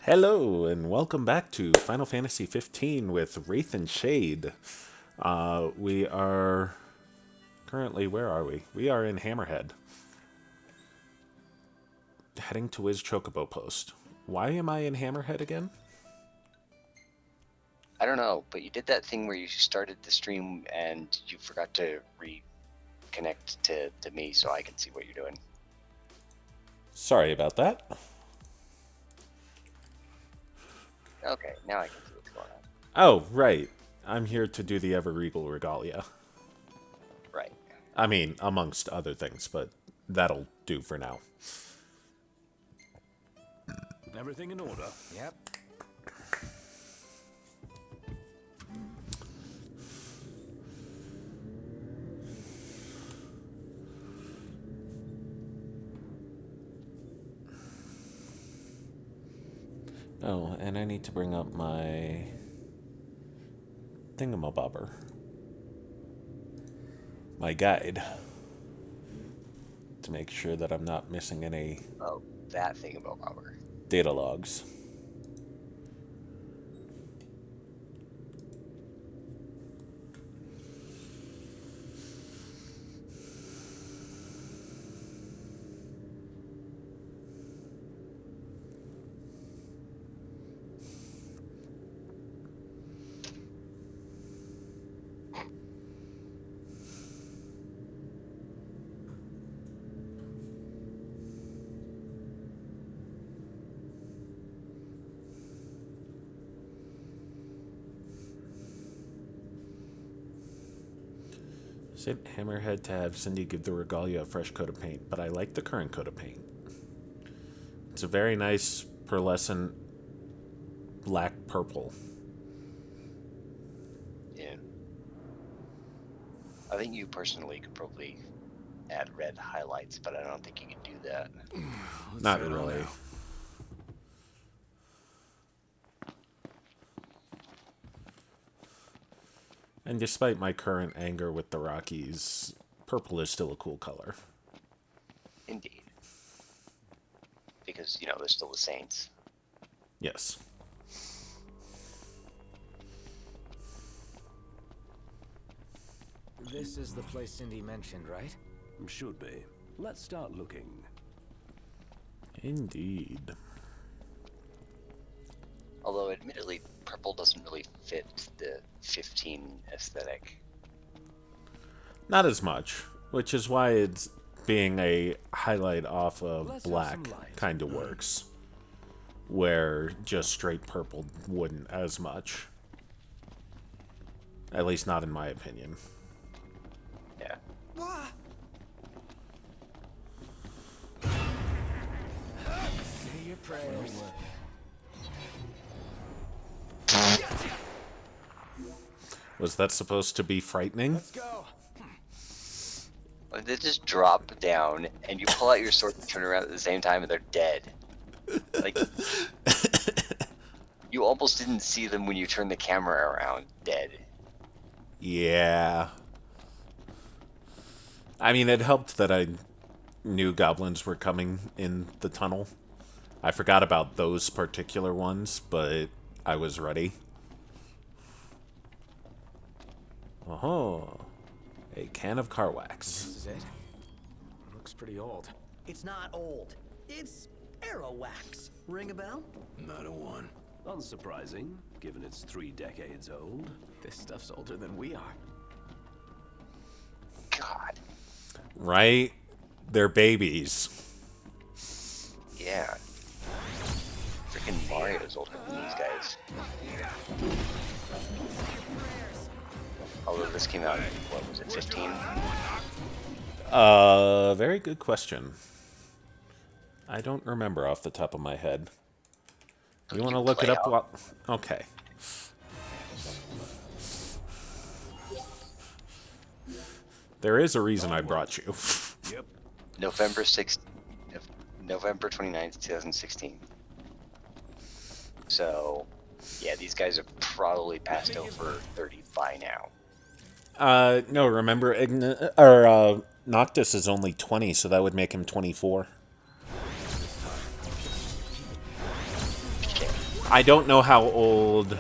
Hello, and welcome back to Final Fantasy 15 with Wraith and Shade. We are currently, where are we? We are in Hammerhead, heading to Wiz Chocobo Post. Why am I in Hammerhead again? I don't know, but you did that thing where you started the stream and you forgot to reconnect to me so I can see what you're doing. Sorry about that. Okay, now I can see what's going on. Oh, right. I'm here to do the Ever-Regal Regalia. Right. I mean, amongst other things, but that'll do for now. Everything in order? Yep. Oh, and I need to bring up my thingamabobber. My guide. To make sure that I'm not missing any Oh, that thing about Bobber. data logs. Is it Hammerhead to have Cindy give the Regalia a fresh coat of paint, but I like the current coat of paint. It's a very nice pearlescent black purple. Yeah. I think you personally could probably add red highlights, but I don't think you can do that. Not really. And despite my current anger with the Rockies, purple is still a cool color. Indeed. Because, they're still the Saints. Yes. This is the place Cindy mentioned, right? Should be. Let's start looking. Indeed. Although, admittedly, purple doesn't really fit the 15 aesthetic. Not as much, which is why it's being a highlight off of Let's have black some light. kind of works. Where just straight purple wouldn't as much. At least not in my opinion. Yeah. Say your prayers. Was that supposed to be frightening? Let's go. They just drop down, and you pull out your sword and turn around at the same time, and they're dead. Like, you almost didn't see them when you turned the camera around, dead. Yeah. I mean, it helped that I knew goblins were coming in the tunnel. I forgot about those particular ones, but I was ready. Oh, a can of car wax. This is it. Looks pretty old. It's not old. It's arrow wax. Ring a bell? Not a one. Unsurprising, given it's 3 decades old. This stuff's older than we are. God. Right? They're babies. Yeah. Freaking Mario's older than these guys. Although this came out in, what was it, 15? Very good question. I don't remember off the top of my head. You want to look it play up out. while... Okay. There is a reason I brought you. Yep. November 29th, 2016. So, yeah, these guys are probably passed over 30 by now. No, remember, Noctis is only 20, so that would make him 24. Shit. I don't know how old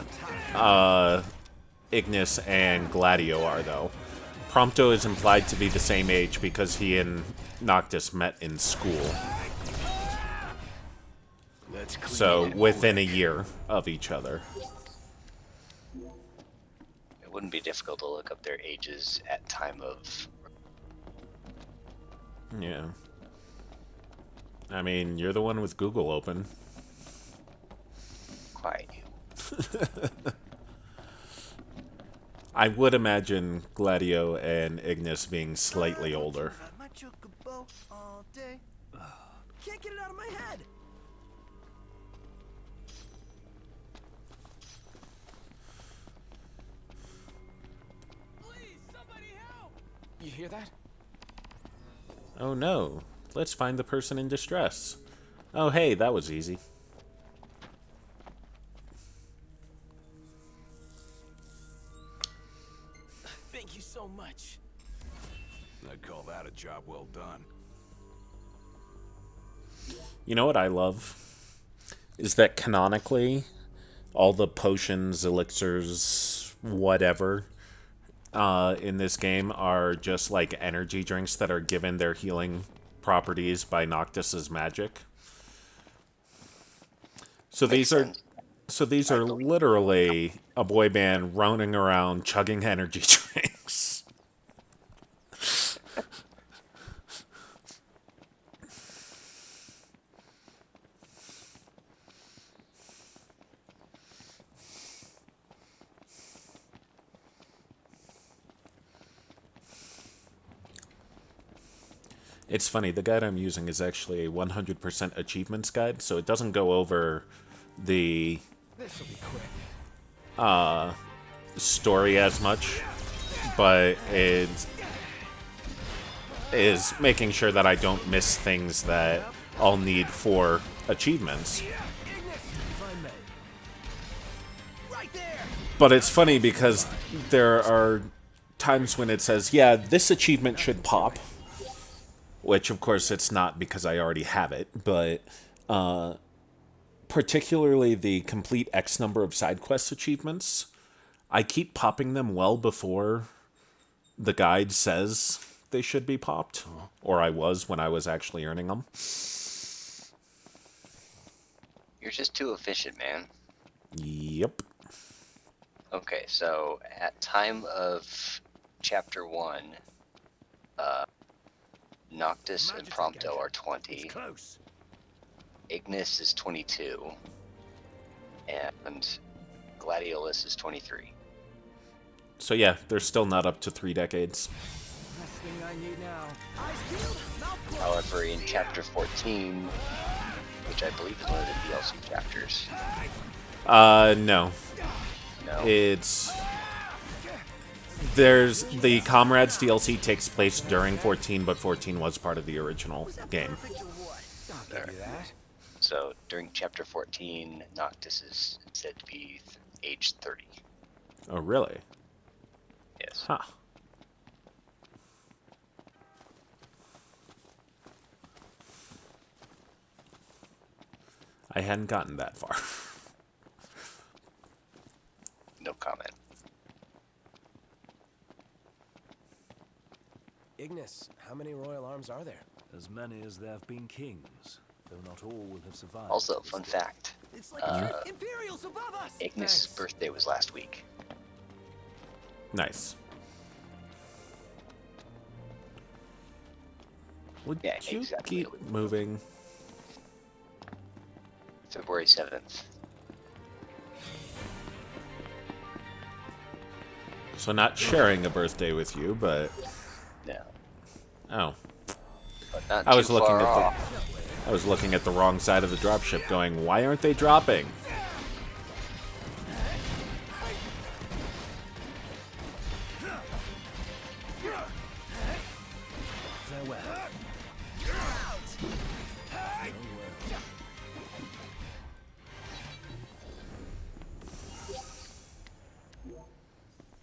Ignis and Gladio are, though. Prompto is implied to be the same age because he and Noctis met in school. Let's clean So, it. within a year of each other. It wouldn't be difficult to look up their ages at time of. Yeah. I mean, you're the one with Google open. Quiet you. I would imagine Gladio and Ignis being slightly older. My chocobo all day. Can't get it out of my head. Please, somebody help! You hear that? Oh no, let's find the person in distress. Oh hey, that was easy. Thank you so much. I'd call that a job well done. You know what I love? Is that canonically, all the potions, elixirs, whatever, in this game are just like energy drinks that are given their healing properties by Noctis's magic. So Makes these are sense. so these are literally a boy band roaming around chugging energy drinks. It's funny, the guide I'm using is actually a 100% achievements guide, so it doesn't go over the This'll be quick. story as much, but it is making sure that I don't miss things that I'll need for achievements. Right there! But it's funny because there are times when it says, yeah, this achievement should pop, which of course it's not because I already have it, but particularly the complete X number of side quest achievements, I keep popping them well before the guide says they should be popped, or I was when I was actually earning them. You're just too efficient, man. Yep. Okay, so at time of chapter 1, Noctis and Prompto are 20, Close. Ignis is 22, and Gladiolus is 23. So yeah, they're still not up to 3 decades. Last thing I need now. Eyes peeled, mouth closed. However, in chapter 14, which I believe is one of the DLC chapters, No. no, It's... There's... The Comrades DLC takes place during 14, but 14 was part of the original game. Picture of what? I'll give you that. so during chapter 14, Noctis is said to be age 30. Oh, really? Yes. Huh. I hadn't gotten that far. No comment. Ignis, how many royal arms are there? As many as there have been kings, though not all will have survived. Also, fun fact, It's like a trick. Imperials above us! Ignis' Thanks. birthday was last week. Nice. Would Yeah, you exactly. keep moving? February 7th. So not sharing a birthday with you, but... No, Oh. but not I was too looking far at off. I was looking at the wrong side of the dropship going, why aren't they dropping? Farewell.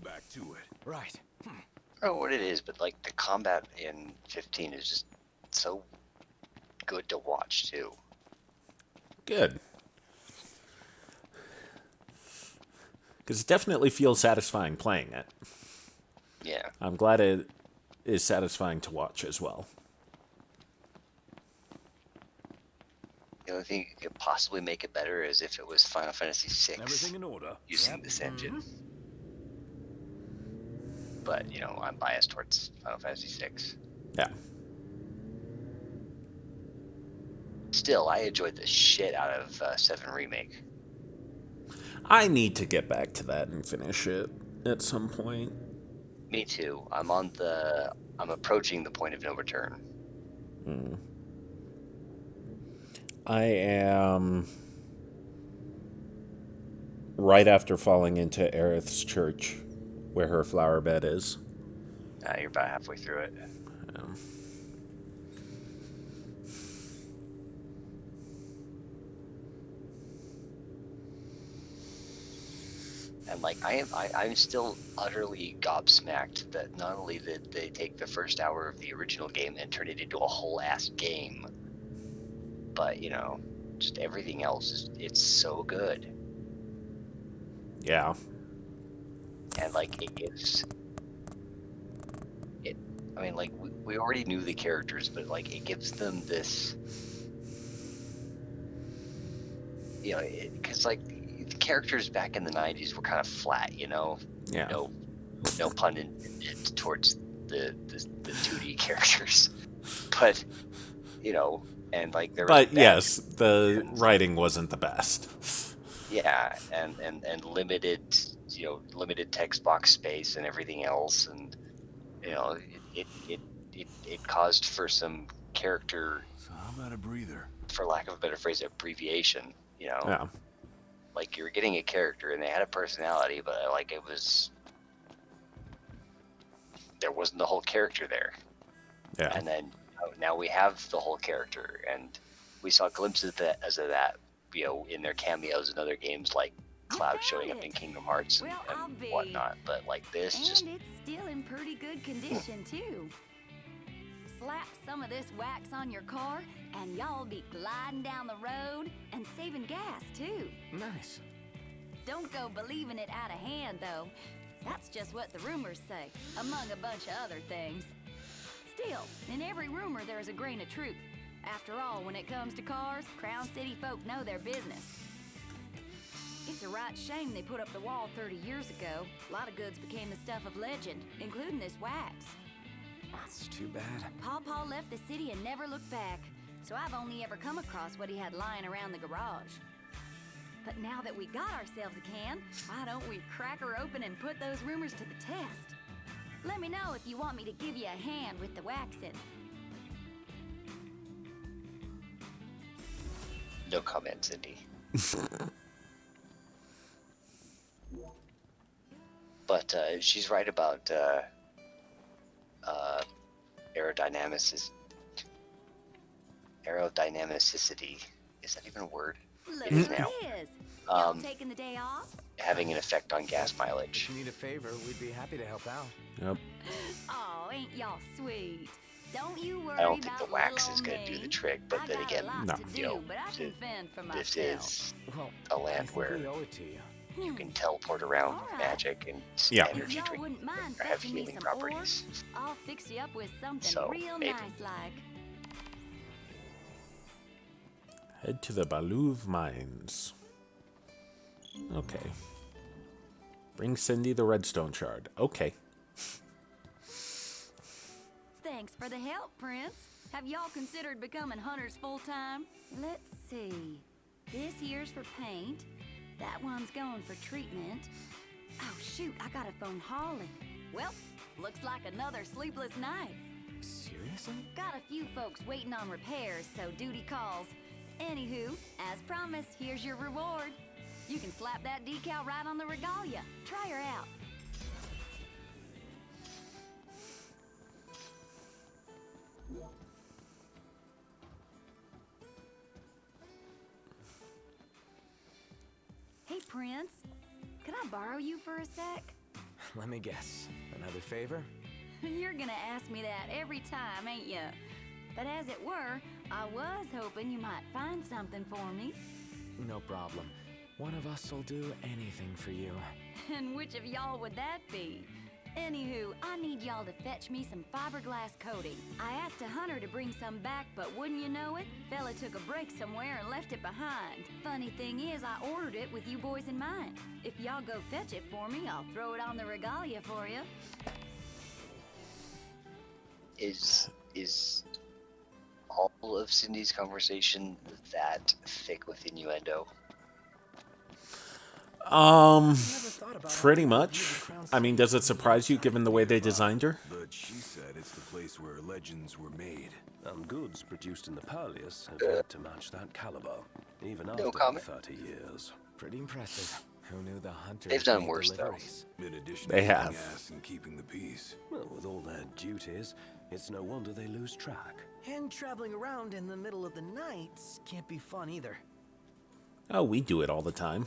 Back to it. Right. I don't know what it is, but like the combat in 15 is just so good to watch too. Good. Because it definitely feels satisfying playing it. Yeah. I'm glad it is satisfying to watch as well. The only thing that could possibly make it better is if it was Final Fantasy VI Everything in order? using this engine. But, I'm biased towards Final Fantasy VI. Yeah. Still, I enjoyed the shit out of 7 Remake. I need to get back to that and finish it at some point. Me too. I'm approaching the point of no return. I am right after falling into Aerith's church, where her flower bed is. You're about halfway through it. And I'm still utterly gobsmacked that not only did they take the first hour of the original game and turn it into a whole ass game, but just everything else it's so good. Yeah. And it gives it. I mean, we already knew the characters, but it gives them this. Because the characters back in the 90s were kind of flat, Yeah. No pun intended towards the 2D characters, but and there. But yes, the writing wasn't the best. Yeah, and limited, limited text box space and everything else, and it caused for some character. So how about a breather? For lack of a better phrase, abbreviation. Yeah. You were getting a character and they had a personality, but it was there wasn't the whole character there. Yeah. And then now we have the whole character, and we saw glimpses of that in their cameos in other games like Cloud showing up in Kingdom Hearts and whatnot. But this And just it's still in pretty good condition too. Slap some of this wax on your car and y'all be gliding down the road and saving gas too. Nice. Don't go believing it out of hand though. That's just what the rumors say, among a bunch of other things. Still, in every rumor there's a grain of truth. After all, when it comes to cars, Crown City folk know their business. It's a right shame they put up the wall 30 years ago. A lot of goods became the stuff of legend, including this wax. That's too bad. Paw left the city and never looked back, so I've only ever come across what he had lying around the garage. But now that we got ourselves a can, why don't we crack her open and put those rumors to the test? Let me know if you want me to give you a hand with the waxing. no comment, Cindy. But she's right about aerodynamicity. Is that even a word? Look It is who now. it is. Y'all Um, taking the day off? Having an effect on gas mileage. If you need a favor, we'd be happy to help out. Yep. Oh, ain't y'all sweet. Don't you worry I don't think about the wax little is going to old do the me. trick, but I then got again, a lot no. to you do, know, but I can fend for this myself. is Well, a I land think where we owe it to you. you can teleport around with Alright. magic and Yeah. If energy y'all drink wouldn't mind or have fetching me healing some properties. ores, I'll fix you up with something So, real maybe. nice like. Head to the Baluv mines. Okay. Bring Cindy the redstone shard. Okay. Thanks for the help, Prince. Have y'all considered becoming hunters full-time? Let's see. This here's for paint. That one's going for treatment. Oh, shoot, I gotta phone Holly. Well, looks like another sleepless night. Seriously? Got a few folks waiting on repairs, so duty calls. Anywho, as promised, here's your reward. You can slap that decal right on the regalia. Try her out. Hey, Prince. Can I borrow you for a sec? Let me guess. Another favor? You're gonna ask me that every time, ain't ya? But as it were, I was hoping you might find something for me. No problem. One of us will do anything for you. And which of y'all would that be? Anywho, I need y'all to fetch me some fiberglass coating. I asked a hunter to bring some back, but wouldn't you know it? Fella took a break somewhere and left it behind. Funny thing is, I ordered it with you boys in mind. If y'all go fetch it for me, I'll throw it on the regalia for you. Is all of Cindy's conversation that thick with innuendo? Never thought about Pretty how much. the crown I mean, does it surprise you given the way they designed her? But she said it's the place where legends were made. And goods produced in the Purlius have yet to match that caliber, even after comment. 30 years. Pretty impressive. Who knew the hunters They've done made worse, though. deliveries? In addition They to have. kicking ass and keeping the peace. Well, with all their duties, it's no wonder they lose track. And traveling around in the middle of the night can't be fun either. Oh, we do it all the time.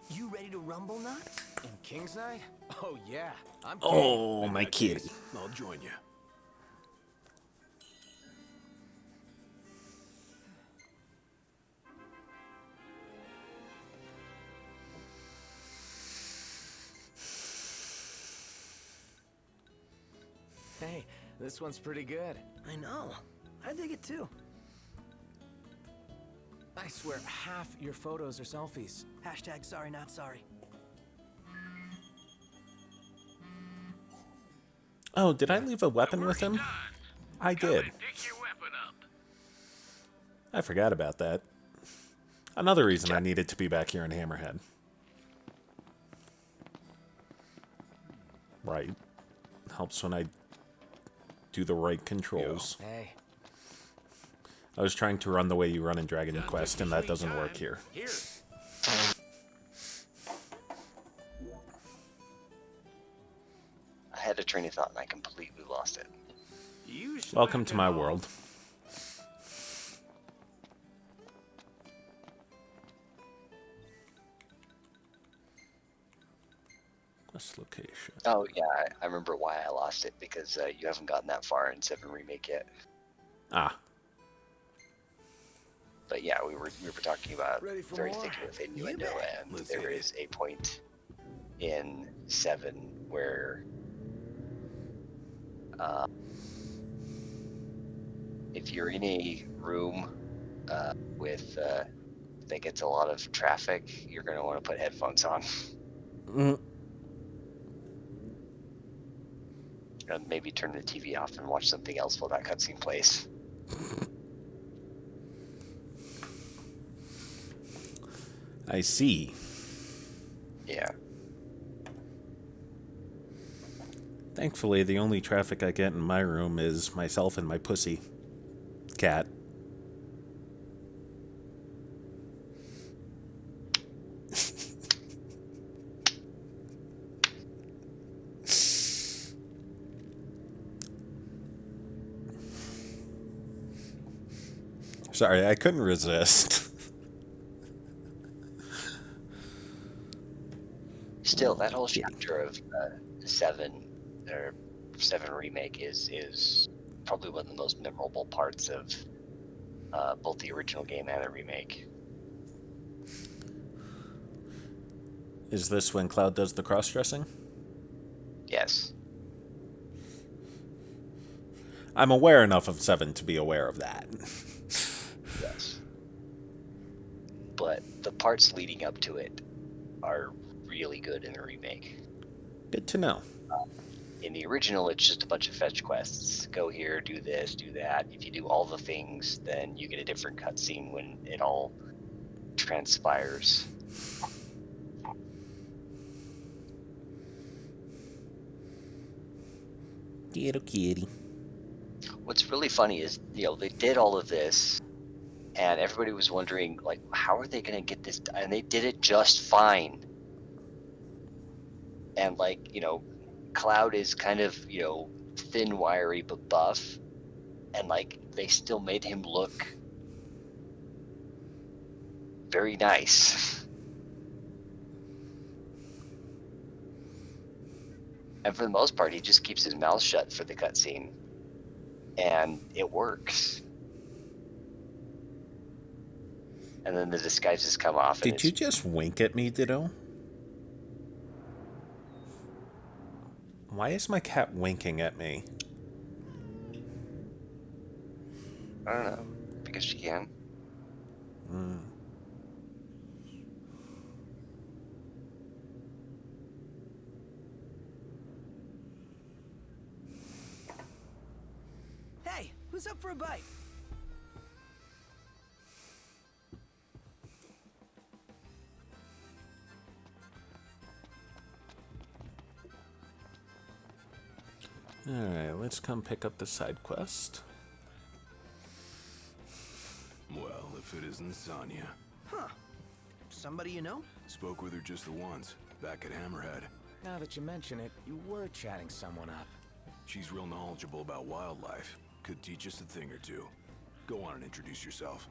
You ready to rumble, Nuts? In King's Night? Oh, yeah. I'm game. Oh, In my that kitty. case, I'll join you. Hey, this one's pretty good. I know. I dig it too. I swear, half your photos are selfies. Hashtag sorry, not sorry. Oh, did I leave a weapon with him? I did. I forgot about that. Another reason I needed to be back here in Hammerhead. Right. Helps when I do the right controls. Hey, I was trying to run the way you run in Dragon Quest, and that doesn't work here. I had a train of thought and I completely lost it. Welcome to my world. Quest location. Oh yeah, I remember why I lost it, because you haven't gotten that far in 7 Remake yet. Ah, But yeah, we were talking about Ready for very more? thick with You innuendo, bet. and Let's there hit it. is a point in 7 where if you're in a room with that gets a lot of traffic, you're going to want to put headphones on. And maybe turn the TV off and watch something else while that cutscene plays. I see. Yeah. Thankfully, the only traffic I get in my room is myself and my pussy cat. Sorry, I couldn't resist. Still, that whole chapter of 7 or 7 Remake is probably one of the most memorable parts of both the original game and the remake. Is this when Cloud does the cross-dressing? Yes. I'm aware enough of 7 to be aware of that. Yes. But the parts leading up to it are really good in the remake. Good to know. In the original, it's just a bunch of fetch quests. Go here, do this, do that. If you do all the things, then you get a different cutscene when it all transpires. Kitty kitty. What's really funny is, they did all of this, and everybody was wondering, like, how are they going to get this done? And they did it just fine. And, like, Cloud is kind of, thin, wiry, but buff. And, like, they still made him look very nice. And for the most part, he just keeps his mouth shut for the cutscene. And it works. and then the disguises come off. And Did you just wink at me, Ditto? Why is my cat winking at me? I don't know. Because she can. Hey, who's up for a bite? Alright, let's come pick up the side quest. Well, if it isn't Sonya. Huh. Somebody you know? Spoke with her just the once, back at Hammerhead. Now that you mention it, you were chatting someone up. She's real knowledgeable about wildlife. Could teach us a thing or two. Go on and introduce yourself.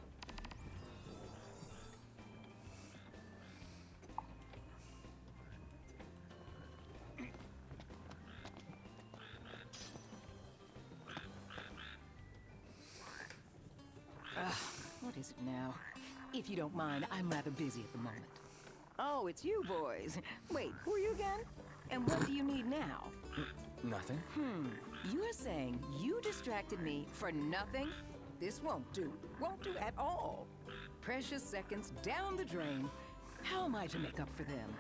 What is it now? If you don't mind, I'm rather busy at the moment. Oh, it's you boys. Wait, who are you again? And what do you need now? Nothing? You're saying you distracted me for nothing? This won't do. Won't do at all. Precious seconds down the drain. How am I to make up for them?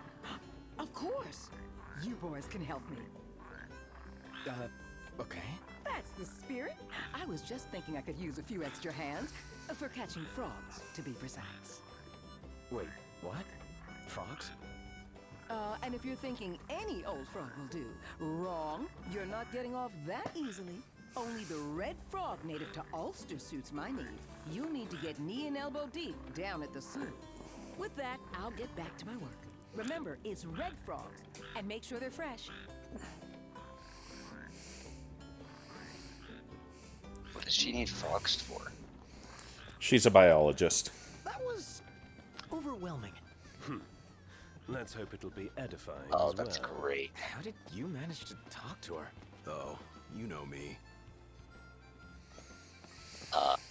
Of course. You boys can help me. Okay. That's the spirit. I was just thinking I could use a few extra hands. For catching frogs, to be precise. Wait, what? Frogs? And if you're thinking any old frog will do, wrong. You're not getting off that easily. Only the red frog native to Ulster suits my need. You'll need to get knee and elbow deep down at the slough. With that, I'll get back to my work. Remember, it's red frogs, and make sure they're fresh. What does she need frogs for? She's a biologist. That was overwhelming. Let's hope it'll be edifying Oh, as that's well. great. How did you manage to talk to her? Oh, you know me.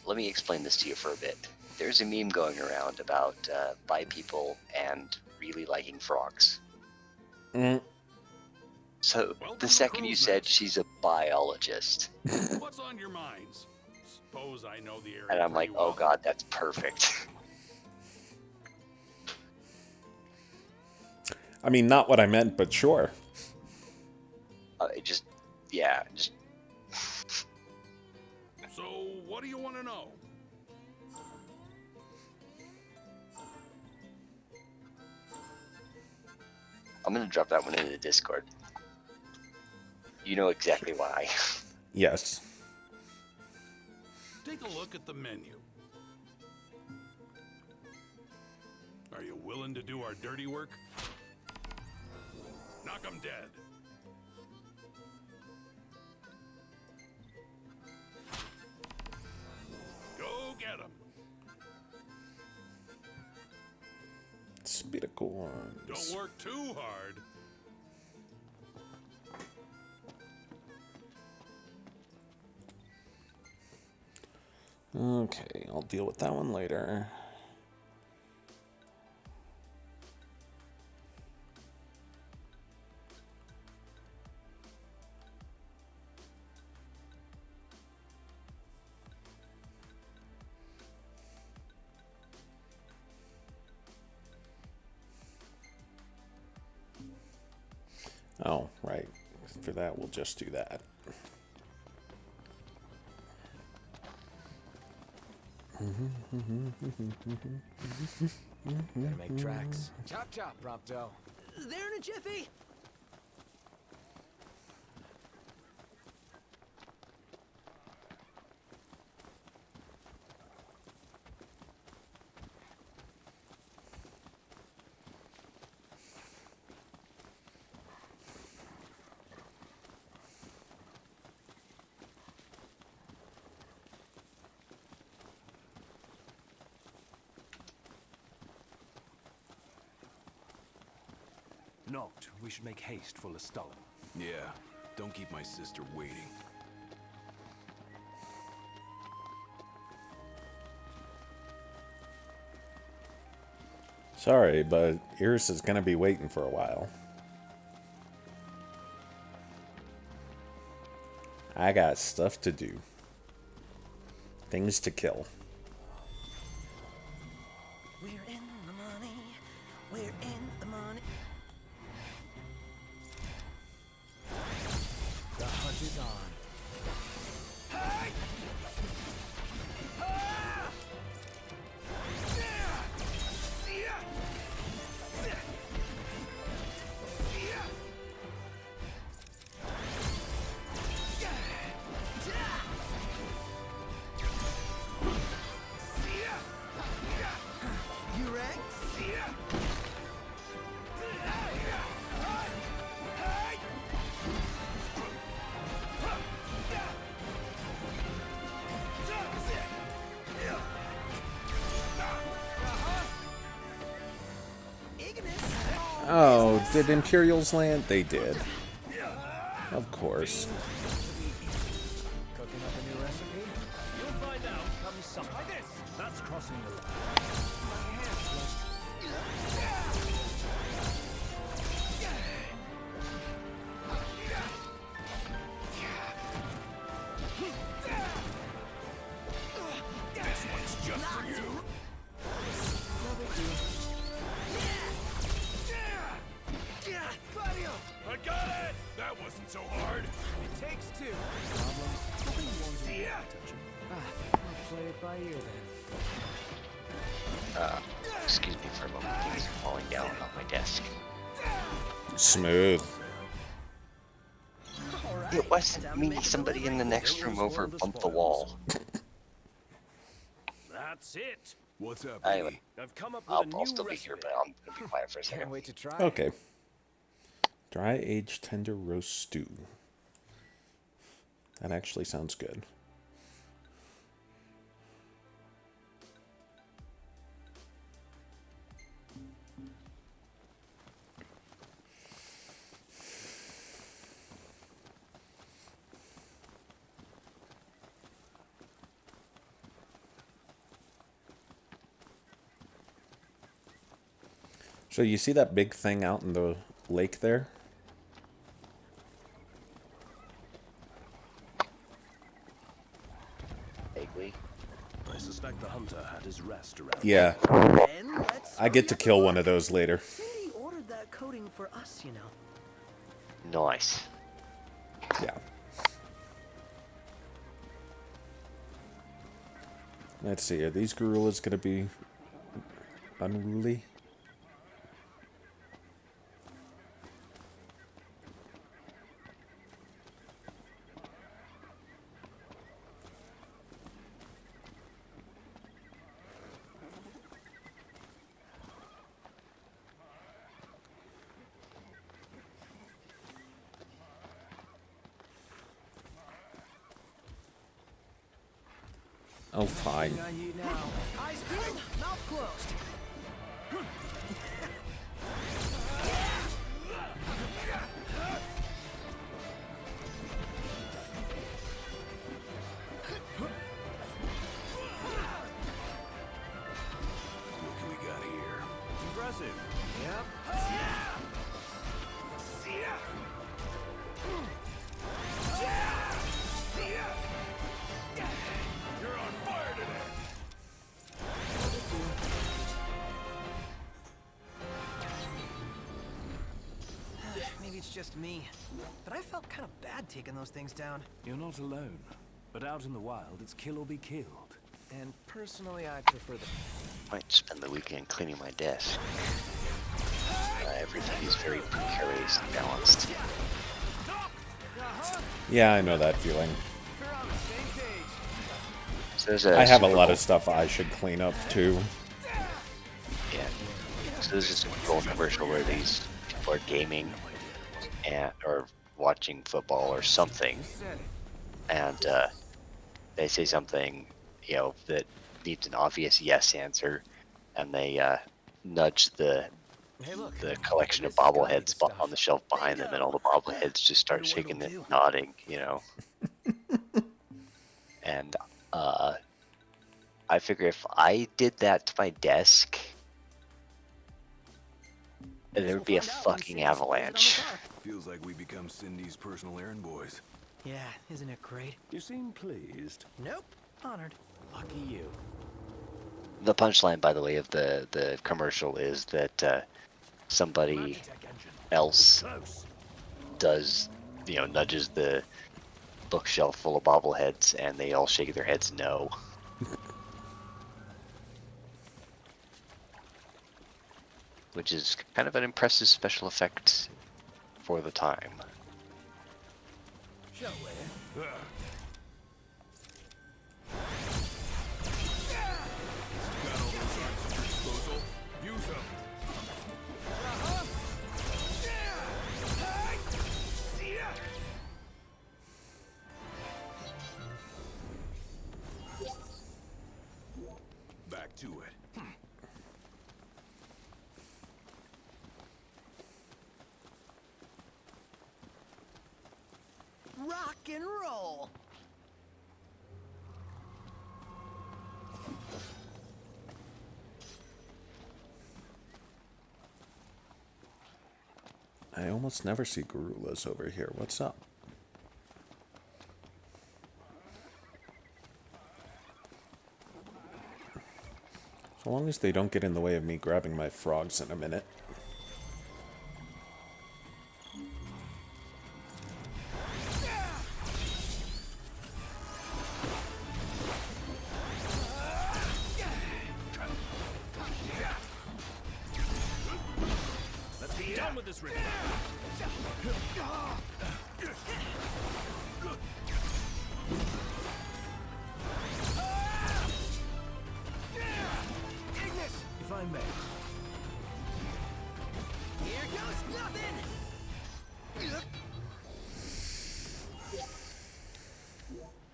Let me explain this to you for a bit. There's a meme going around about bi people and really liking frogs. So the second you said she's a biologist, What's on your minds? Suppose I know the area. and I'm like, pretty oh well. god, that's perfect. I mean, not what I meant, but sure. It just, yeah, just So, what do you want to know? I'm gonna drop that one into the Discord. You know exactly why. Yes. Take a look at the menu. Are you willing to do our dirty work? Knock 'em dead. Go get 'em. Spidicorns. Don't work too hard. Okay, I'll deal with that one later. Oh, right. For that, we'll just do that. Gotta make tracks. Chop chop, Prompto. There in a jiffy. Not. We should make haste for Lestalin. Yeah, don't keep my sister waiting. Sorry, but Iris is gonna be waiting for a while. I got stuff to do. Things to kill. We're in the money. We're in the money. The hunt is on. You rang? Oh, did Imperials land? They did. Of course. Cooking up a new recipe? You'll find out come something like this. That's crossing the line. This one's just for you. I got it! That wasn't so hard. It takes two. Problems? Nobody wants your attention. I'll play it by ear then. Excuse me for a moment. Things are falling down on my desk. Smooth. It wasn't me. Somebody in the next room over bumped the wall. That's it. What's up, Anyway, I've come up with a new I'll still be recipe. here, but I'm gonna be quiet for a second. Can't wait to try. Okay. Dry aged tender roast stew. That actually sounds good. So you see that big thing out in the lake there? Vaguely. I suspect the hunter had his rest around. Yeah. Then let's I get to kill one of those later. Cindy ordered that coating for us, you know. Nice. Yeah. Let's see, are these gorillas going to be unruly? Oh, fine. On you now. Eyes peeled, mouth closed. What we got here? Impressive. Yep. You're on fire today. Maybe it's just me, but I felt kind of bad taking those things down. You're not alone. But out in the wild, it's kill or be killed. And personally, I prefer the. Might spend the weekend cleaning my desk. Everything is very precarious and balanced. Yeah, I know that feeling. We're on the same page. So there's a I have a Super lot Bowl- of stuff I should clean up too. Yeah. So there's a Super Bowl commercial where these people are gaming and or watching football or something, Said it. and they say something, you know, that needs an obvious yes answer, and they nudge the Hey, look. collection of This is gotta be bobbleheads the on the shelf behind them, and all the bobbleheads just start Wonder what shaking it'll and do. nodding, you know. And I figure if I did that to my desk, And there would be a fucking avalanche. Feels like we become Cindy's personal errand boys. Yeah, isn't it great? You seem pleased. Nope. Honored. Lucky you. The punchline, by the way, of the commercial is that somebody else does, nudges the bookshelf full of bobbleheads, and they all shake their heads no. Which is kind of an impressive special effect for the time. Shall we? Got all those arms at your disposal. Use them. Back to it. Rock and roll. I almost never see gorillas over here. What's up? So long as they don't get in the way of me grabbing my frogs in a minute. Let's be done with this ritual. If I may. Here goes nothing.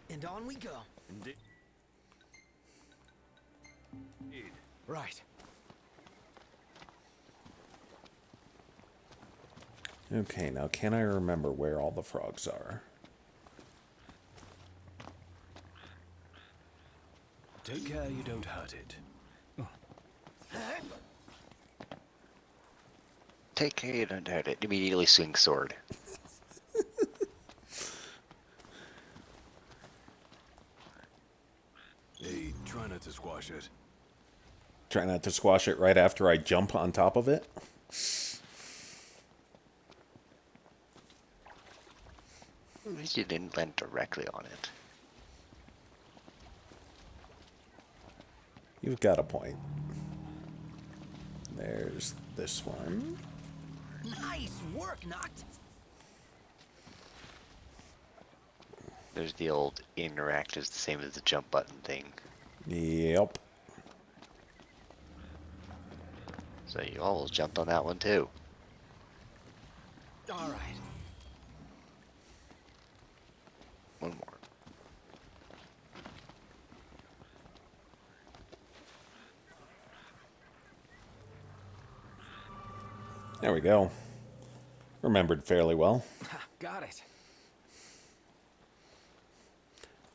And on we go. Indeed. Right. Okay, now can I remember where all the frogs are? Take care you don't hurt it. Take care you don't hurt it. Immediately swing sword. Hey, try not to squash it. Try not to squash it right after I jump on top of it. At least you didn't land directly on it. You've got a point. There's this one. Nice work, Noct. There's the old interact is the same as the jump button thing. Yep. So you almost jumped on that one too. All right. One more. There we go. Remembered fairly well. Got it.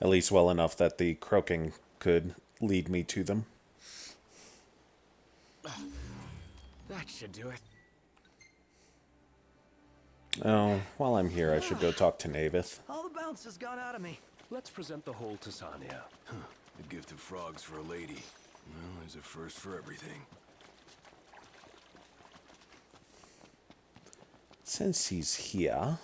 At least well enough that the croaking could lead me to them. That should do it. Oh, while I'm here, I should go talk to Navith. All the bounce has gone out of me. Let's present the whole to Sanya. A gift of frogs for a lady. Well, there's a first for everything. Since he's here...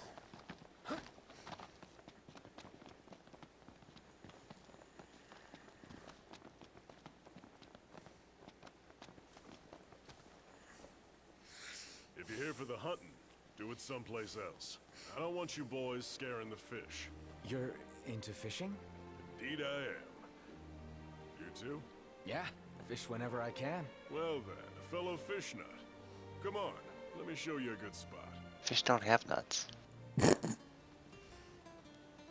If you're here for the hunting, do it someplace else. I don't want you boys scaring the fish. You're into fishing? Indeed I am. You too? Yeah, fish whenever I can. Well then, a fellow fish nut. Come on, let me show you a good spot. Fish don't have nuts.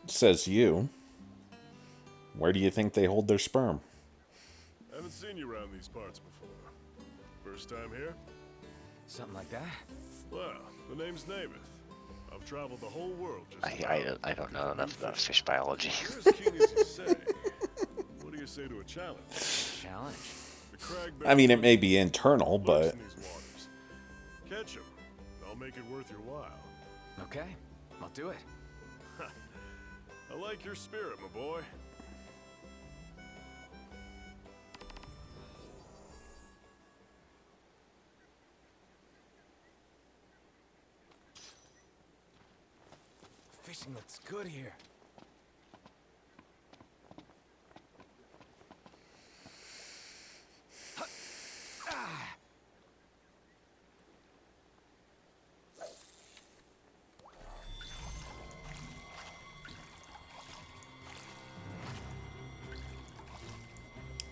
Says you. Where do you think they hold their sperm? Haven't seen you around these parts before. First time here? Something like that? Well, the name's Navith. I've traveled the whole world just I don't know enough about fish biology. You're as keen as you say. What do you say to a challenge? Challenge? The crag I mean, it may be internal, but... in these waters. catch them. I'll make it worth your while. Okay, I'll do it. I like your spirit, my boy. Fishing looks good here.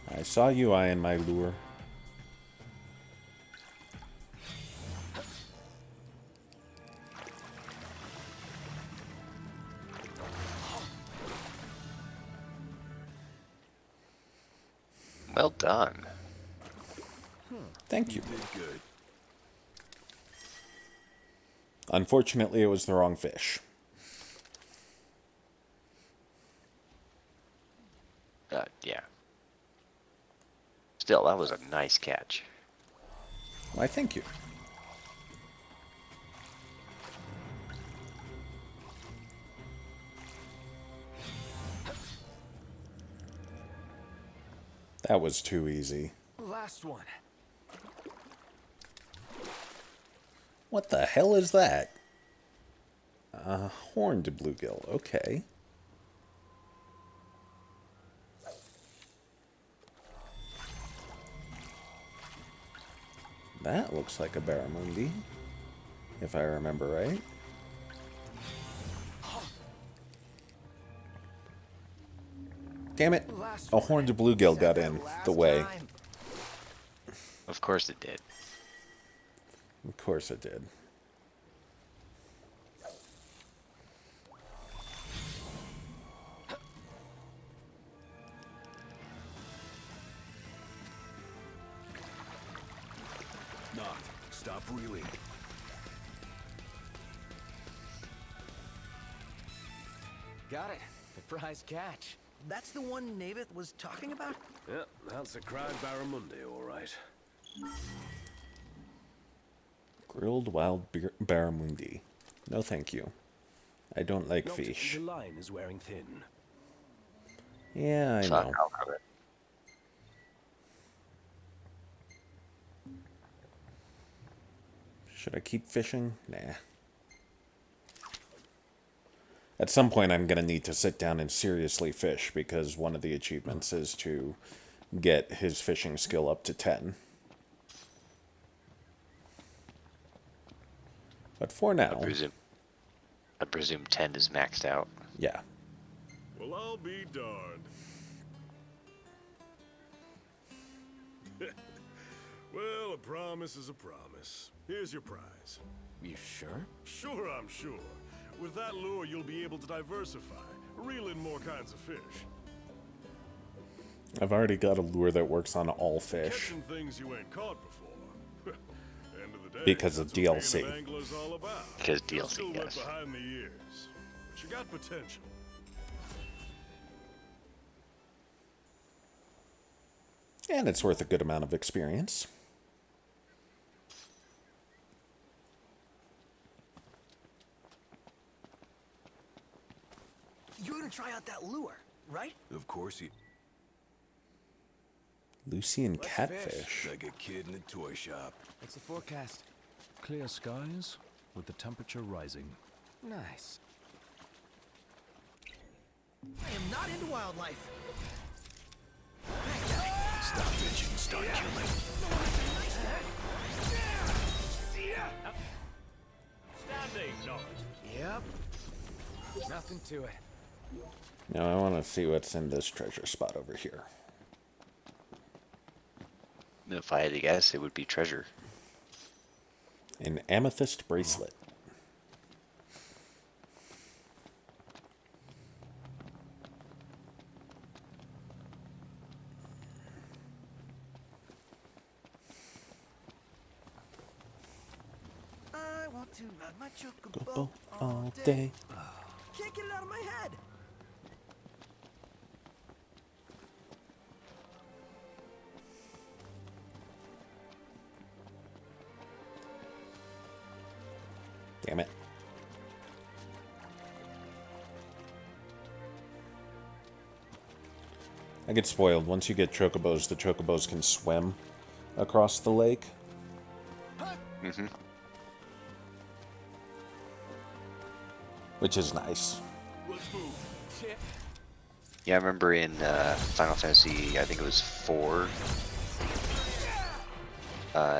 I saw you eyeing my lure. Well done. Thank you. Did good. Unfortunately, it was the wrong fish. Yeah. Still, that was a nice catch. Why, thank you. That was too easy. Last one. What the hell is that? A horned bluegill. Okay. That looks like a barramundi, if I remember right. Damn it! A horned bluegill got in the way. Of course it did. Of course it did. Knocked. Stop reeling. Got it. The prize catch. That's the one Navith was talking about? Yep, that's a cried barramundi, all right. Grilled wild barramundi. No thank you. I don't like Note, fish. The line is wearing thin. Yeah, I Fuck, know. I'll cover it. Should I keep fishing? Nah. At some point, I'm going to need to sit down and seriously fish, because one of the achievements is to get his fishing skill up to 10. But for now... I presume 10 is maxed out. Yeah. Well, I'll be darned. Well, a promise is a promise. Here's your prize. You sure? Sure, I'm sure. With that lure, you'll be able to diversify, reel in more kinds of fish. I've already got a lure that works on all fish. Catching things you ain't caught before. End of the day, Because of that's what DLC. being an angler's all about. Because You're DLC, still wet yes. behind the ears, but you got potential. And it's worth a good amount of experience. You're gonna try out that lure, right? Of course he... Lucy and Let's catfish. Like a kid in a toy shop. What's the forecast? Clear skies, with the temperature rising. Nice. I am not into wildlife. Stop bitching, start killing. Yep. Nothing to it. Now I want to see what's in this treasure spot over here. If I had to guess, it would be treasure. An amethyst bracelet. I want to ride my Go chocobo boat all day. Can't get it out of my head. Damn it. I get spoiled. Once you get chocobos, the chocobos can swim across the lake. Mm-hmm. Which is nice. Yeah, I remember in Final Fantasy, I think it was 4.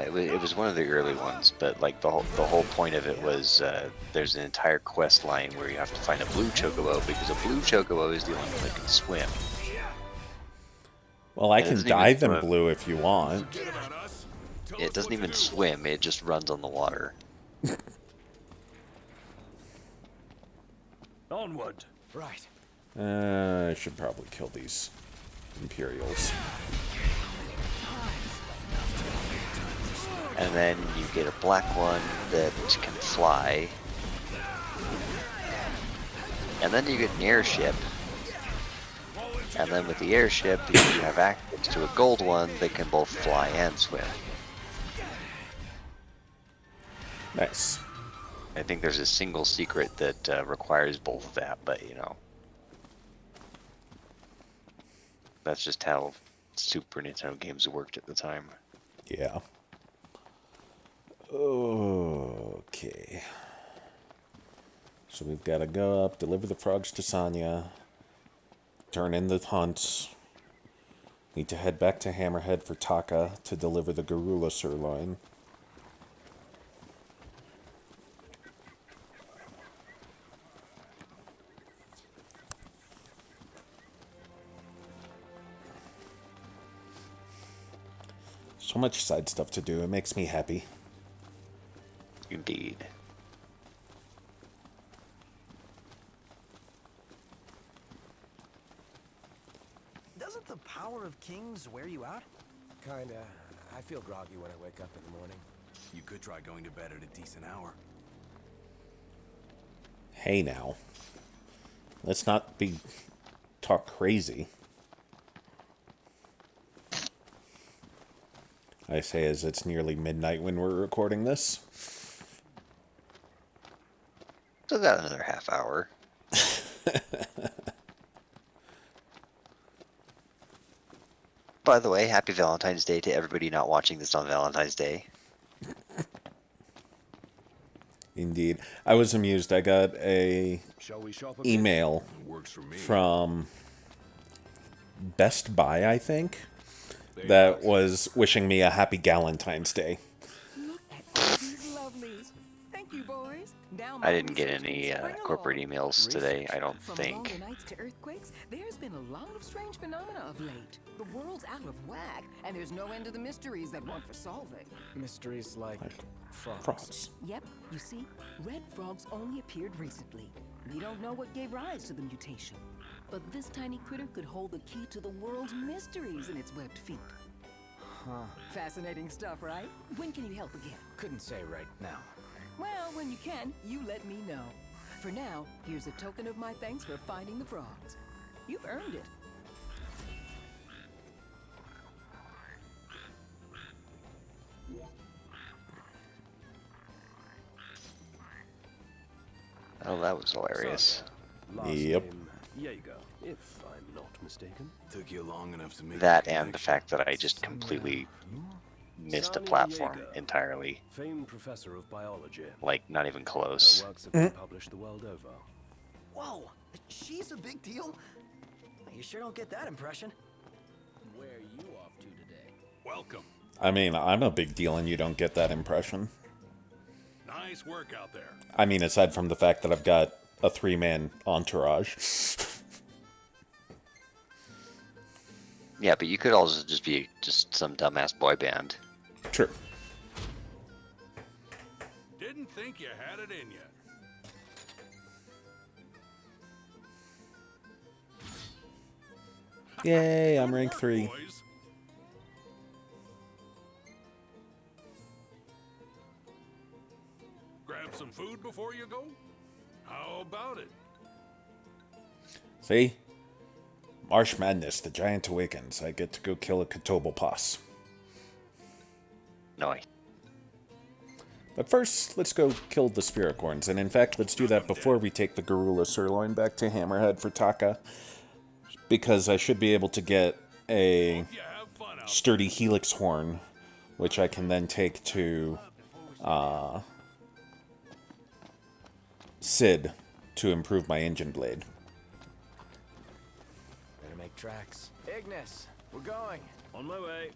It was one of the early ones, but like the whole point of it was there's an entire quest line where you have to find a blue chocobo because a blue chocobo is the only one that can swim. Well, I It can doesn't dive even in swim. blue if you want. It doesn't even swim; it just runs on the water. Onward. Right. I should probably kill these Imperials. And then you get a black one that can fly. And then you get an airship. And then with the airship, you have access to a gold one that can both fly and swim. Nice. I think there's a single secret that requires both of that, but you know. That's just how Super Nintendo games worked at the time. Yeah. Okay. So we've got to go up, deliver the frogs to Sanya, turn in the hunts. Need to head back to Hammerhead for Taka to deliver the Garula sirloin. So much side stuff to do. It makes me happy. Indeed. Doesn't the power of kings wear you out? Kinda. I feel groggy when I wake up in the morning. You could try going to bed at a decent hour. Hey now. Let's not be talk crazy. I say as it's nearly midnight when we're recording this. Still got another half hour. By the way, happy Valentine's Day to everybody not watching this on Valentine's Day. Indeed. I was amused. I got a Shall we shop a bit? email Works for me. from Best Buy, I think, that was wishing me a happy Galentine's Day. Look at all these lovelies. Thank you, boys. Now I my didn't get research any can spring corporate along. emails today, I don't From think. longer nights to earthquakes, there's been a lot of strange phenomena of late. The world's out of whack, and there's no end to the mysteries that want for solving. Mysteries like frogs. Frogs. Yep, you see, red frogs only appeared recently. We don't know what gave rise to the mutation. But this tiny critter could hold the key to the world's mysteries in its webbed feet. Huh. Fascinating stuff, right? When can you help again? Couldn't say right now. Well, when you can, you let me know. For now, here's a token of my thanks for finding the frogs. You've earned it. Oh, that was hilarious. Last Yep. name Jaeger, if I'm not mistaken. Took you long enough to make That the and the connection. fact that I just completely missed a Sanya platform Jaeger. entirely. Famed professor of biology. Like, not even Her close. works have been published the world over. Whoa, she's a big deal? You sure don't get that impression. Where are you off to today? Welcome. I mean, I'm a big deal and you don't get that impression. Nice work out there. I mean, aside from the fact that I've got a 3-man entourage. Yeah, but you could also just be just some dumbass boy band. True. Didn't think you had it in you. Yay, I'm Good rank work, 3. boys. Grab some food before you go? How about it? See? Marsh Madness, the Giant Awakens. I get to go kill a Kotobo Poss. No, But first, let's go kill the Spiricorns. And in fact, let's do that before we take the Garula Sirloin back to Hammerhead for Taka. Because I should be able to get a sturdy Helix Horn, which I can then take to Sid to improve my engine blade. Better make tracks. Ignis, we're going. On my way.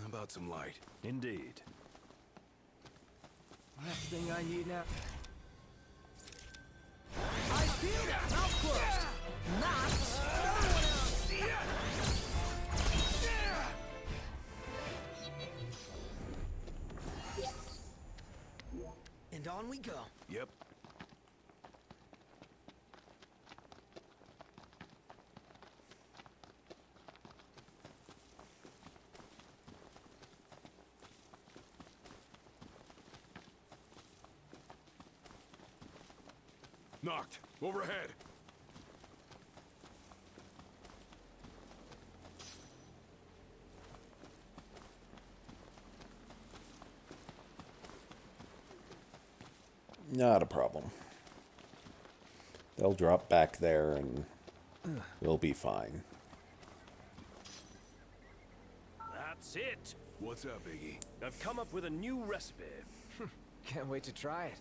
About some light. Indeed. Last thing I need now. Eyes peeled, mouth closed. Knocked. No one else. And on we go. Yep. Knocked. Overhead. Not a problem. They'll drop back there and we'll be fine. That's it. What's up, Iggy? I've come up with a new recipe. Can't wait to try it.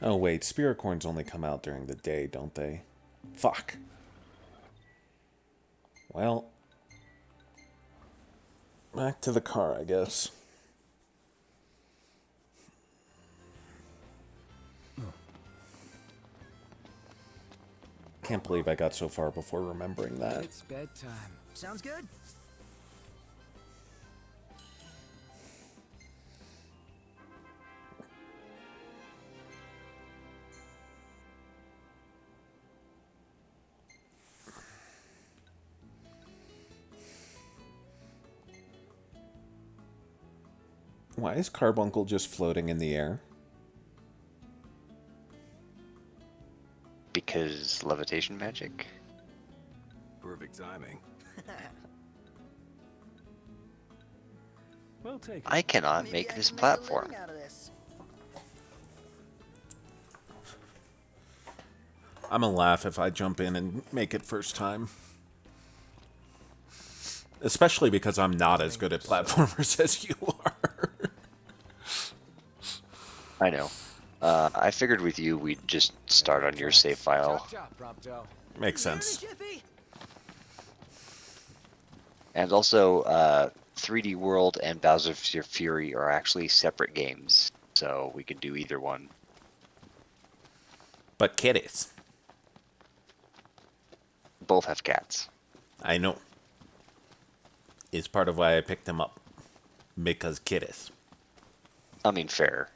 Oh wait, Spiricorns only come out during the day, don't they? Fuck. Well, back to the car, I guess. Can't believe I got so far before remembering that. It's bedtime. Sounds good. Why is Carbuncle just floating in the air? Because levitation magic. Perfect timing. Well taken. I cannot Maybe make I this can make a living platform. out of this. I'm gonna laugh if I jump in and make it first time. Especially because I'm not as good at platformers as you are. I know. I figured with you we'd just start on your save file. Chop chop, Prompto. Makes sense. Jiffy. And also, 3D World and Bowser's Fury are actually separate games, so we can do either one. But kitties. Both have cats. I know. It's part of why I picked him up. Because kitties. I mean, fair.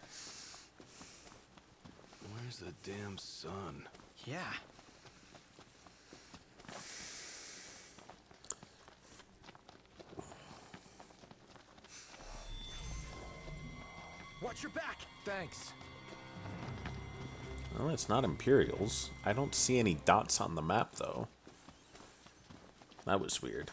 Where's the damn sun? Yeah. Watch your back. Thanks. Well, it's not Imperials. I don't see any dots on the map, though. That was weird.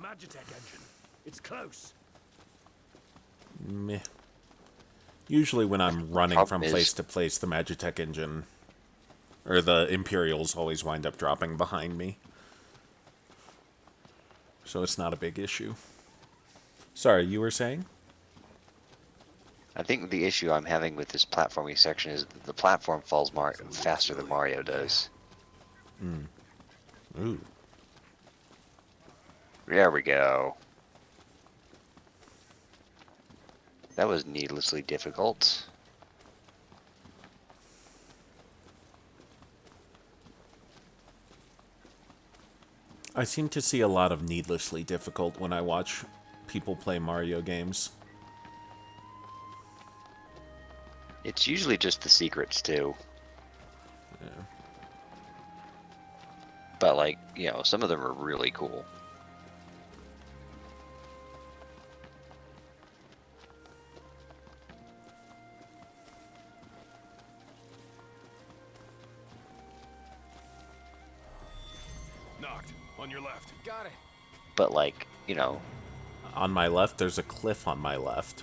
Magitech engine. It's close. Meh. Usually when I'm running from Problem is- place to place, the Magitech engine, or the Imperials, always wind up dropping behind me. So it's not a big issue. Sorry, you were saying? I think the issue I'm having with this platforming section is that the platform falls faster than Mario does. Ooh. There we go. That was needlessly difficult. I seem to see a lot of needlessly difficult when I watch people play Mario games. It's usually just the secrets too. Yeah. But like, some of them are really cool. Knocked. On your left. Got it. But like, On my left, there's a cliff on my left.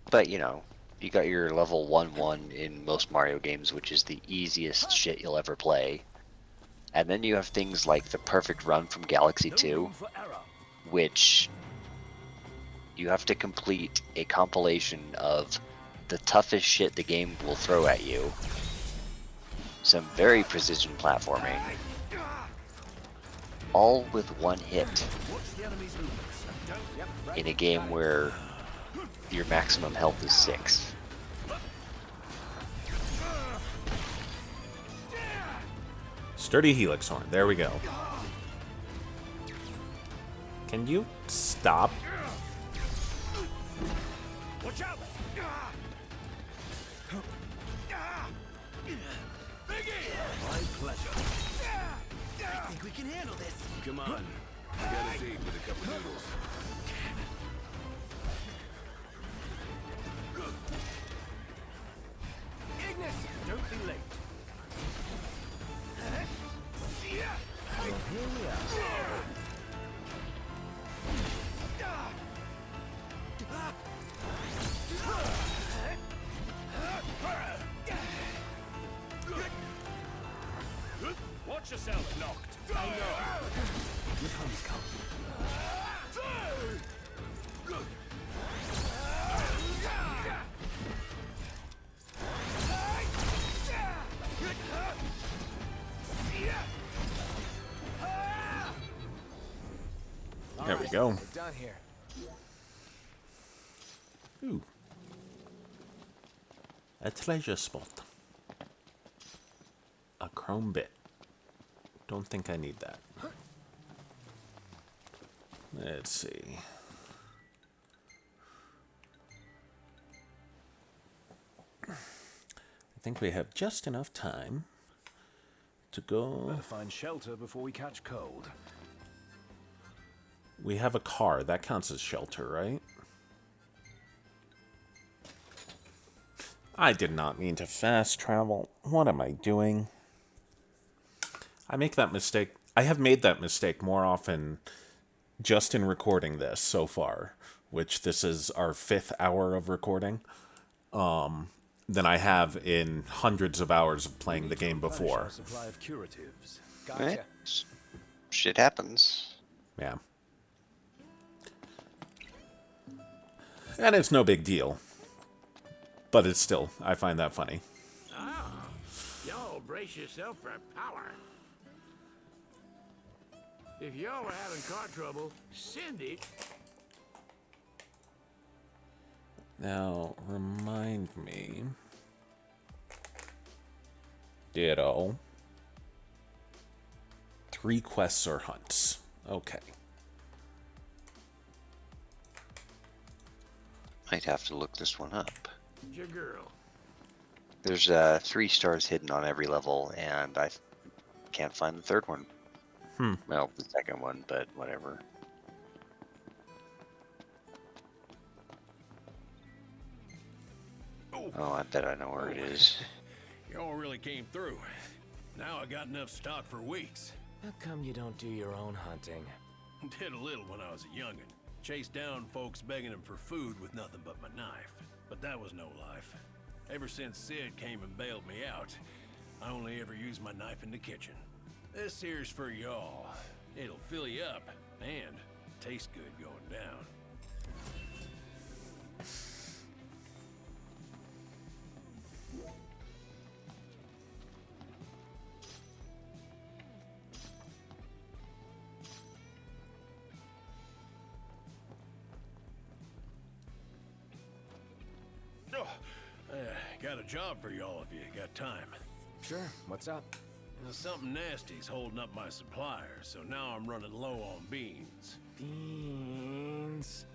but you got your level 1-1 in most Mario games, which is the easiest shit you'll ever play. And then you have things like the perfect run from Galaxy 2, which you have to complete a compilation of the toughest shit the game will throw at you. Some very precision platforming. All with one hit. In a game where your maximum health is 6. Sturdy Helix Horn. There we go. Can you stop? Watch out! My pleasure. I think we can handle this. Come on. We got a date with a couple noodles. Ignis! Don't be late. Watch yourself, Knocked. I know. Your time's come. There we go. We're done here. Ooh. A treasure spot. A chrome bit. Don't think I need that. Let's see. I think we have just enough time to go. Better find shelter before we catch cold. We have a car. That counts as shelter, right? I did not mean to fast travel. What am I doing? I make that mistake. I have made that mistake more often just in recording this so far, which this is our 5th hour of recording, than I have in hundreds of hours of playing the game before. Our supply of curatives. Gotcha. Right? Shit happens. Yeah. And it's no big deal. But it's still, I find that funny. Ah, y'all brace yourself for power. If y'all were having car trouble, send it. Now, remind me. Ditto. 3 quests or hunts. Okay. Might have to look this one up. Your girl. There's 3 stars hidden on every level, and I can't find the 3rd one. Well, the 2nd one, but whatever. Oh, I bet I know where it is. Y'all really came through. Now I got enough stock for weeks. How come you don't do your own hunting? Did a little when I was a youngin'. Chased down folks begging them for food with nothing but my knife. But that was no life. Ever since Sid came and bailed me out, I only ever used my knife in the kitchen. This here's for y'all. It'll fill you up and taste good going down. got a job for y'all if you got time. Sure, what's up? Now, something nasty's holding up my supplier, so now I'm running low on beans. Beans?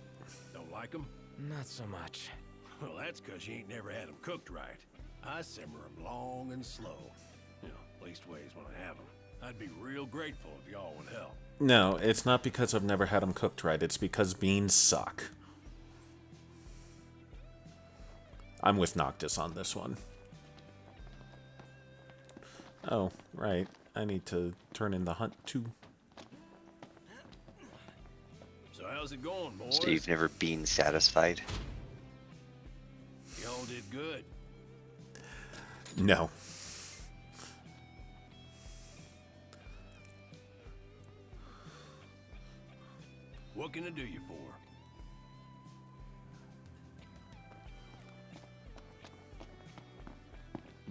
Don't like them? Not so much. Well, that's because you ain't never had them cooked right. I simmer them long and slow. You know, least ways when I have them. I'd be real grateful if y'all would help. No, it's not because I've never had them cooked right. It's because beans suck. I'm with Noctis on this one. Oh, right. I need to turn in the hunt too. So how's it going, boys? So you've never been satisfied? Y'all did good. No. What can I do you for?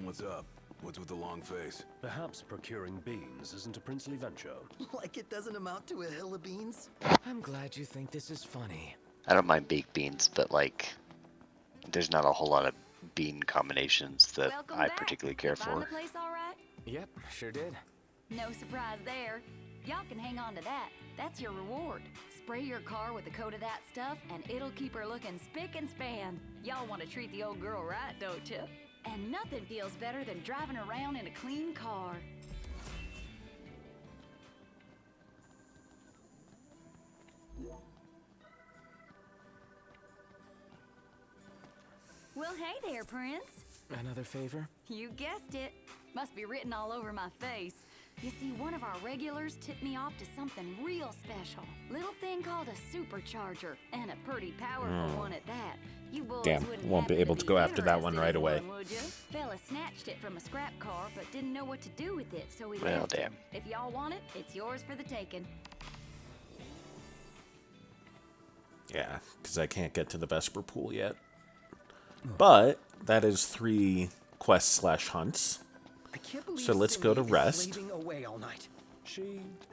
What's up? What's with the long face? Perhaps procuring beans isn't a princely venture. Like it doesn't amount to a hill of beans? I'm glad you think this is funny. I don't mind baked beans, but like, there's not a whole lot of bean combinations that Welcome I back. particularly care Find the for. place all right? Yep, sure did. No surprise there. Y'all can hang on to that. That's your reward. Spray your car with a coat of that stuff, and it'll keep her looking spick and span. Y'all want to treat the old girl right, don't you? And nothing feels better than driving around in a clean car. Well, hey there, Prince. Another favor? You guessed it. Must be written all over my face. You see, one of our regulars tipped me off to something real special. Little thing called a supercharger, and a pretty powerful one at that. You boys Damn, wouldn't won't be happen able to go after that one interested right in away. would you? Fella snatched it from a scrap car, but didn't know what to do with it, so he Well, left it. damn. If y'all want it, it's yours for the taking. Yeah, because I can't get to the Vesper Pool yet. But that is 3 quests/hunts. I can't believe So let's go to Cindy is rest. slaving away all night.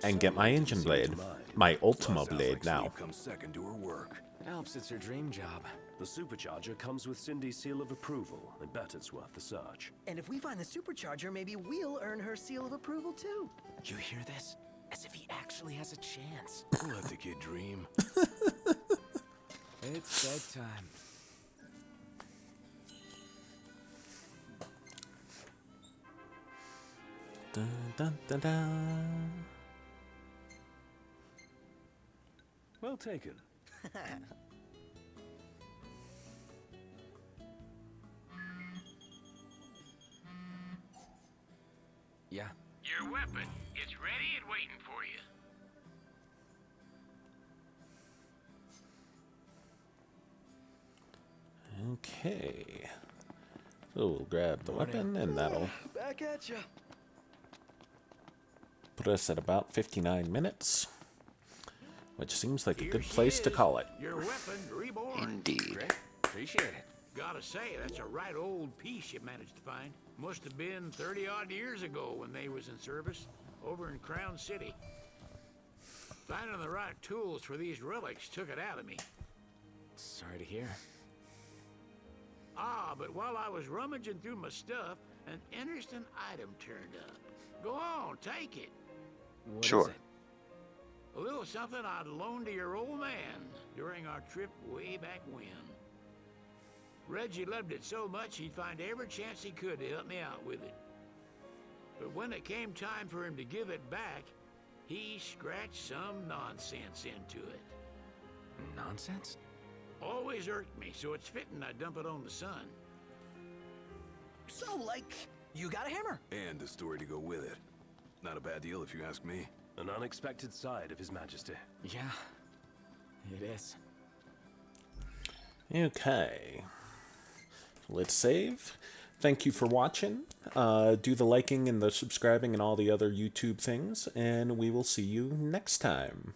And get my engine blade. My Ultima Sounds blade like now. sleep comes second to her work. It helps it's her dream job. The supercharger comes with Cindy's seal of approval. I bet it's worth the search. And if we find the supercharger, maybe we'll earn her seal of approval too. You hear this? As if he actually has a chance. Let the kid dream. It's bedtime. Dun, dun, dun, dun. Well taken. Yeah. Your weapon, it's ready and waiting for you. Okay. So we'll grab the weapon, and that'll Back at ya. put us at about 59 minutes. Which seems like a Here good she place to is, call it. Your weapon reborn. Indeed. Great. Appreciate it. Gotta say, that's a right old piece you managed to find. Must have been 30-odd years ago when they was in service over in Crown City. Finding the right tools for these relics took it out of me. Sorry to hear. Ah, but while I was rummaging through my stuff, an interesting item turned up. Go on, take it. What is Sure. it? A little something I'd loaned to your old man during our trip way back when. Reggie loved it so much he'd find every chance he could to help me out with it. But when it came time for him to give it back, he scratched some nonsense into it. Nonsense? Always irked me, so it's fitting I dump it on the sun. So, like, you got a hammer. And a story to go with it. Not a bad deal if you ask me. An unexpected side of His Majesty. Yeah. It is. Okay. Let's save. Thank you for watching. Do the liking and the subscribing and all the other YouTube things, and we will see you next time.